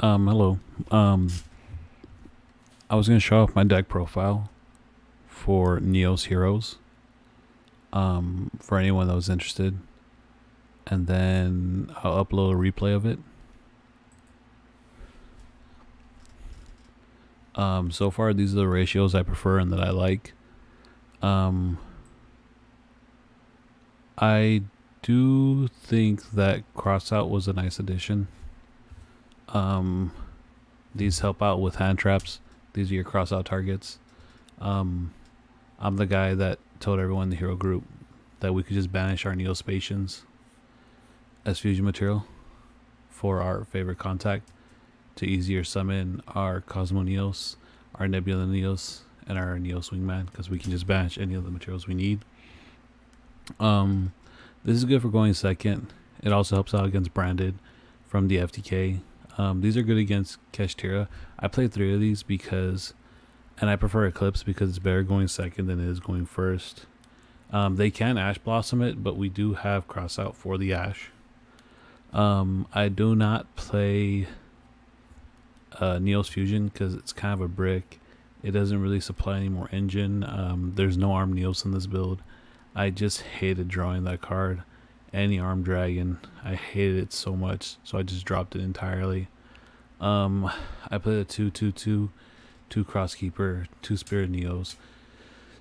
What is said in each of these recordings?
Hello. Um, I was gonna show off my deck profile for Neo's Heroes. For anyone that was interested, and then I'll upload a replay of it. So far these are the ratios I prefer and that I like. Um, I do think that crossout was a nice addition. Um, these help out with hand traps. These are your crossout targets. Um, I'm the guy that told everyone in the hero group that we could just banish our Neospatians as fusion material for our favorite contact to easier summon our Cosmo Neos, our Nebula Neos, and our Neos Wingman, because we can just banish any of the materials we need. This is good for going second. It also helps out against Branded from the FTK. These are good against Kashtira. I played 3 of these because, and I prefer Eclipse because it's better going second than it is going first. They can Ash Blossom it, but we do have Crossout for the Ash. I do not play Neos Fusion because it's kind of a brick. It doesn't really supply any more engine. There's no Arm Neos in this build. I just hated drawing that card. Any Arm Dragon. I hated it so much, so I just dropped it entirely. I played a 2-2-2, 2 Crosskeeper, 2 Spirit Neos,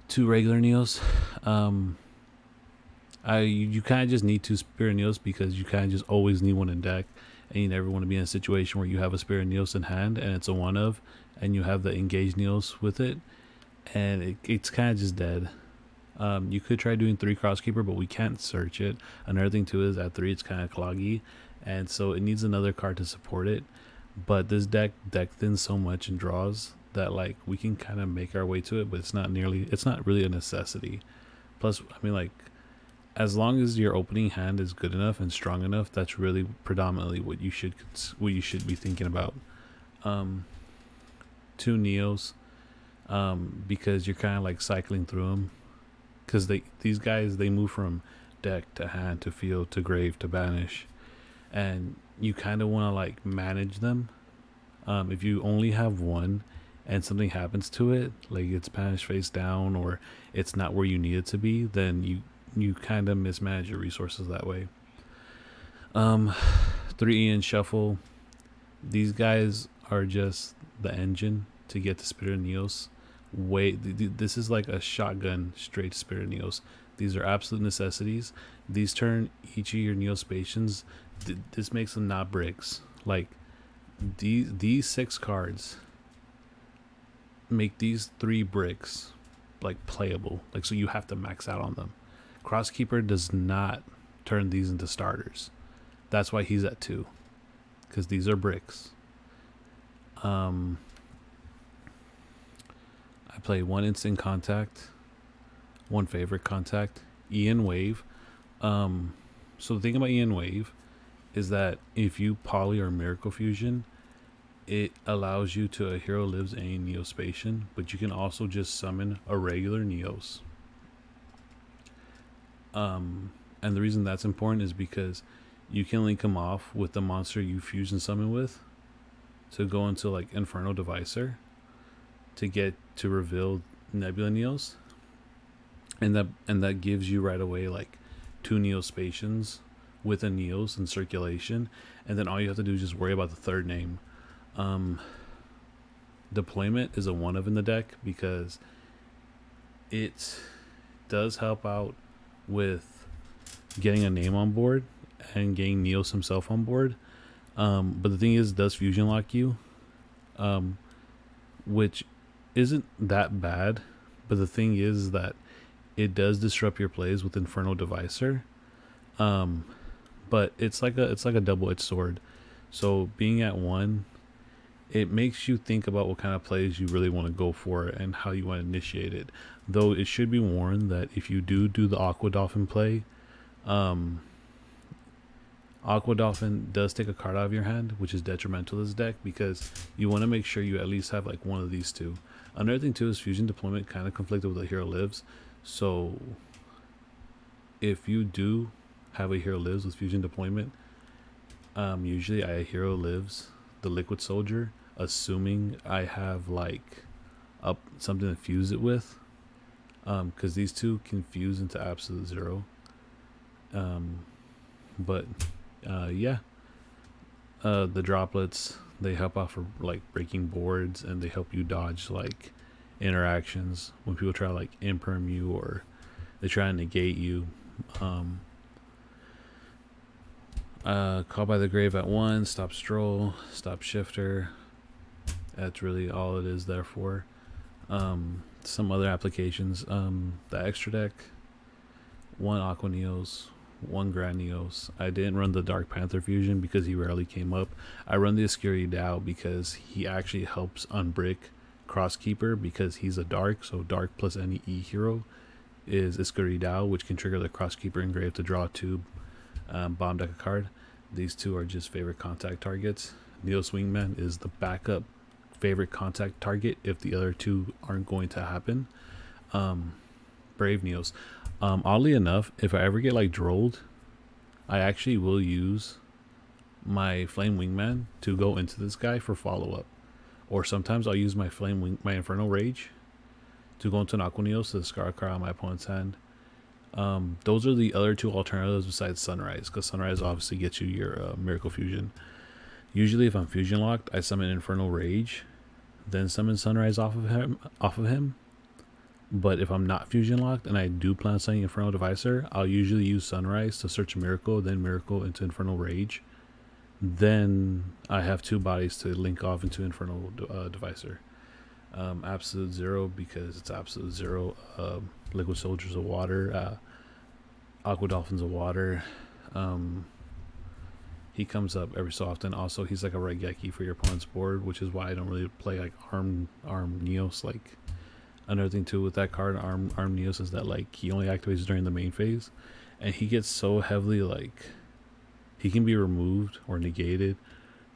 2 regular Neos. You kind of just need 2 Spirit Neos because you kind of just always need one in deck, and you never want to be in a situation where you have a Spirit Neos in hand and it's a one of, and you have the engaged Neos with it, and it's kind of just dead. You could try doing 3 Crosskeeper, but we can't search it. Another thing too is at 3 it's kind of cloggy, and so it needs another card to support it. But this deck thins so much and draws that like we can kind of make our way to it, but it's not really a necessity. Plus, I mean, like, as long as your opening hand is good enough and strong enough, that's really predominantly what you should be thinking about. 2 Neos, because you're kind of like cycling through them, because these guys they move from deck to hand to field to grave to banish, and you kind of want to like manage them. If you only have one and something happens to it, like it's banished face down or it's not where you need it to be, then you kind of mismanage your resources that way. 3 Ian Shuffle. These guys are just the engine to get to Spirit Neos. This is like a shotgun straight to Spirit Neos. These are absolute necessities. These turn each of your Neospatians. This makes them not bricks. Like these 6 cards make these 3 bricks like playable. Like, so you have to max out on them. Crosskeeper does not turn these into starters. That's why he's at 2, because these are bricks. I play 1 instant contact, 1 favorite contact, Ian Wave. So the thing about Ian Wave is that if you poly or miracle fusion, it allows you to a hero lives any Neospatian, but you can also just summon a regular Neos. And the reason that's important is because you can link them off with the monster you fusion summon with to go into like Inferno Devicer to get to reveal Nebula Neos, and that gives you right away like 2 Neospatians with a Neos in circulation, and then all you have to do is just worry about the 3rd name. Deployment is a 1 of in the deck because it does help out with getting a name on board and getting Neos himself on board. But the thing is, it does fusion lock you, which isn't that bad. But the thing is that it does disrupt your plays with Inferno Devicer. But it's like a double-edged sword. So being at 1, it makes you think about what kind of plays you really want to go for and how you want to initiate it. Though it should be warned that if you do the Aqua Dolphin play, Aqua Dolphin does take a card out of your hand, which is detrimental to this deck, because you want to make sure you at least have like 1 of these 2. Another thing too is fusion deployment kind of conflicted with a hero lives. So if you do have a hero lives with fusion deployment, usually I hero lives the liquid soldier, assuming I have like up something to fuse it with, because these two can fuse into absolute zero. But yeah, the droplets, they help out for like breaking boards, and they help you dodge like interactions when people try to like imperm you or they try to negate you. Call by the grave at 1, stop stroll, stop shifter. That's really all it is there for. Some other applications, the extra deck, 1 Aqua Neos, 1 Grand Neos. I didn't run the Dark Panther fusion because he rarely came up. I run the Oscuri Dao because he actually helps unbrick Crosskeeper because he's a dark, so dark plus any E hero is Oscuri Dao, which can trigger the Crosskeeper engrave to draw a tube, bomb deck a card. These two are just favorite contact targets. Neos Wingman is the backup favorite contact target if the other two aren't going to happen. Brave Neos. Oddly enough, if I ever get like drolled, I actually will use my Flame Wingman to go into this guy for follow-up. Or sometimes I'll use my my Infernal Rage to go into an Aqua Neos to discard a card on my opponent's hand. Those are the other two alternatives besides Sunrise, because Sunrise obviously gets you your Miracle Fusion. Usually if I'm fusion locked, I summon Infernal Rage, then summon Sunrise off of him. But if I'm not fusion locked and I do plan on summoning Infernal Devicer, I'll usually use Sunrise to search Miracle, then Miracle into Infernal Rage. Then I have 2 bodies to link off into Infernal Devicer. Absolute Zero because it's Absolute Zero. Liquid Soldiers of water. Aqua Dolphins of water. He comes up every so often. Also, he's like a Raigeki for your opponent's board, which is why I don't really play like Arm Neos. Like another thing too with that card, Arm Neos, is that like he only activates during the main phase, and he gets so heavily like he can be removed or negated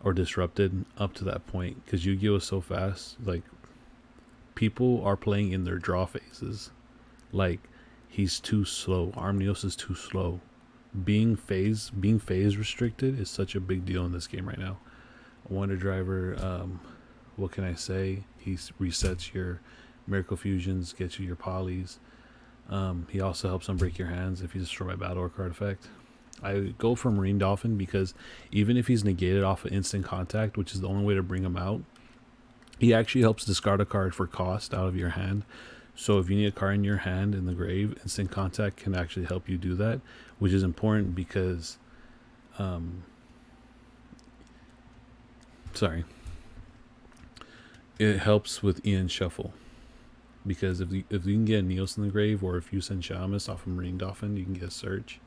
or disrupted up to that point because Yu-Gi-Oh is so fast. Like people are playing in their draw phases. Like he's too slow. Arm Neos is too slow. Being phase restricted is such a big deal in this game right now. Wonder Driver, what can I say? He resets your Miracle Fusions, gets you your polys. He also helps unbreak your hands if he's destroyed by battle or card effect. I go for Marine Dolphin because even if he's negated off of instant contact, which is the only way to bring him out, he actually helps discard a card for cost out of your hand. So if you need a card in your hand in the grave, instant contact can actually help you do that, which is important because it helps with Ian Shuffle. Because if you can get a Neos in the grave, or if you send Shamus off of Marine Dolphin, you can get a search.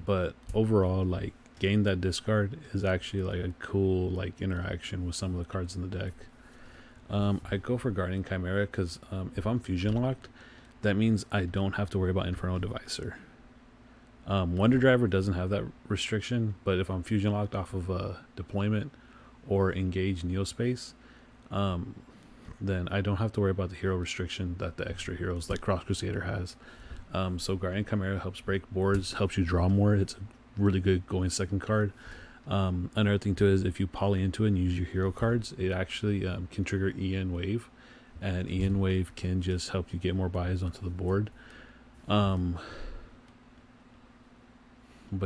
But overall, like getting that discard is actually like a cool like interaction with some of the cards in the deck. I go for Guardian Chimera because if I'm fusion locked, that means I don't have to worry about Infernal Devicer. Wonder Driver doesn't have that restriction, but if I'm fusion locked off of deployment or engage Neospace, then I don't have to worry about the hero restriction that the extra heroes like Cross Crusader has. So Guardian Chimera helps break boards, helps you draw more. It's a really good going second card. Another thing too is if you poly into it and use your hero cards, it actually can trigger EN Wave, and EN Wave can just help you get more buys onto the board. But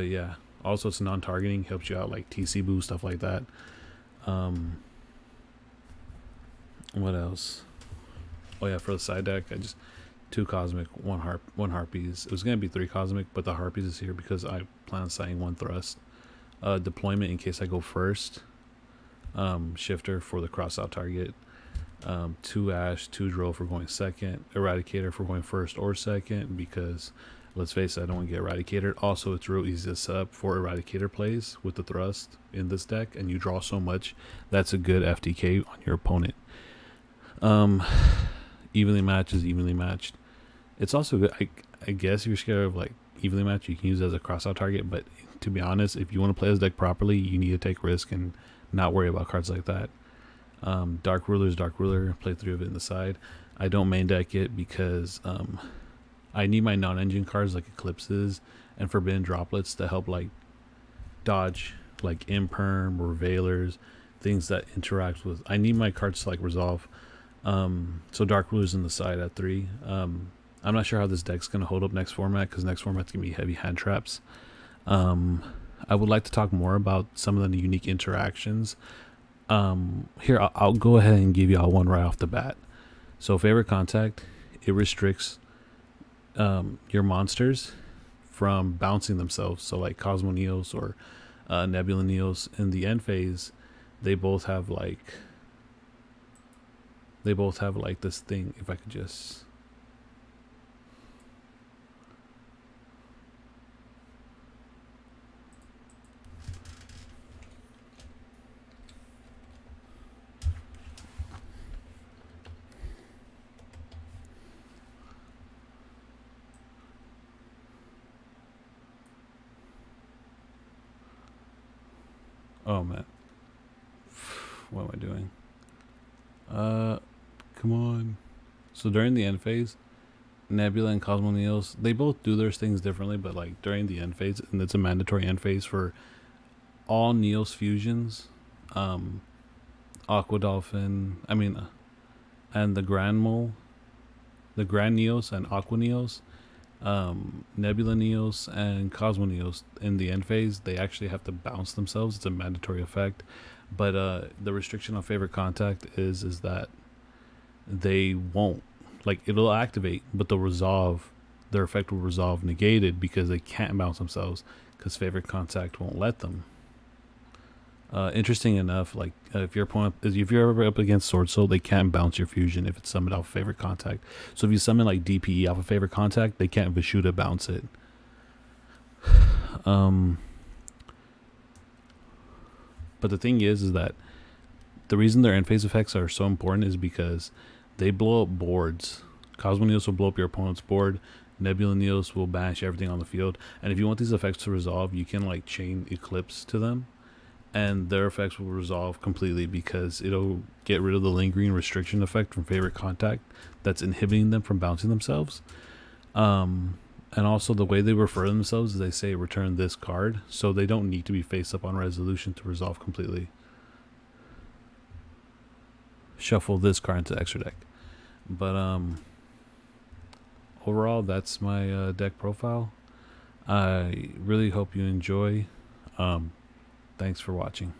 yeah, also it's non-targeting, helps you out like TC boost, stuff like that. What else? Oh yeah, for the side deck, I just 2 Cosmic, 1 Harpies. It was gonna be 3 Cosmic, but the Harpies is here because I plan on signing 1 Thrust. Deployment in case I go first. Shifter for the cross out target. 2 Ash, 2 Droll for going second. Eradicator for going first or second because let's face it, I don't want to get Eradicated. Also, it's real easy to set up for Eradicator plays with the Thrust in this deck, and you draw so much. That's a good FTK on your opponent. Evenly matched is evenly matched. It's also good. I guess if you're scared of like evenly matched, you can use it as a cross out target, but to be honest, if you want to play this deck properly, you need to take risk and not worry about cards like that. Dark Ruler is Dark Ruler. Play 3 of it in the side. I don't main deck it because I need my non-engine cards like Eclipses and Forbidden Droplets to help like dodge like Imperm or Veilers, things that interact with. I need my cards to like resolve. So Dark Ruler's in the side at 3. I'm not sure how this deck's gonna hold up next format, because next format's gonna be heavy hand traps. I would like to talk more about some of the unique interactions. Here, I'll go ahead and give y'all one right off the bat. So favorite contact, it restricts your monsters from bouncing themselves. So like Cosmo Neos or Nebula Neos in the end phase, they both have like this thing. If I could just, oh man, what am I doing? Come on. So during the end phase, Nebula and Cosmo Neos, they both do their things differently, but like during the end phase, and it's a mandatory end phase for all Neos fusions, Aqua Dolphin, and the Grand Mole, the Grand Neos and Aqua Neos, Nebula Neos and Cosmo Neos in the end phase, they actually have to bounce themselves. It's a mandatory effect, but the restriction on favorite contact is that they won't, like, it'll activate, but they'll resolve. Their effect will resolve negated because they can't bounce themselves because favorite contact won't let them. Interesting enough, like if your opponent, if you're ever up against Sword Soul, they can't bounce your fusion if it's summoned off favorite contact. So if you summon like DPE off a favorite contact, they can't Vishuda bounce it. But the thing is that the reason their end phase effects are so important is because they blow up boards. Cosmo Neos will blow up your opponent's board. Nebula Neos will bash everything on the field. And if you want these effects to resolve, you can like chain Eclipse to them, and their effects will resolve completely because it'll get rid of the lingering restriction effect from favorite contact that's inhibiting them from bouncing themselves. And also the way they refer to themselves is they say return this card, so they don't need to be face up on resolution to resolve completely. Shuffle this card into extra deck. But overall, that's my deck profile. I really hope you enjoy. Thanks for watching.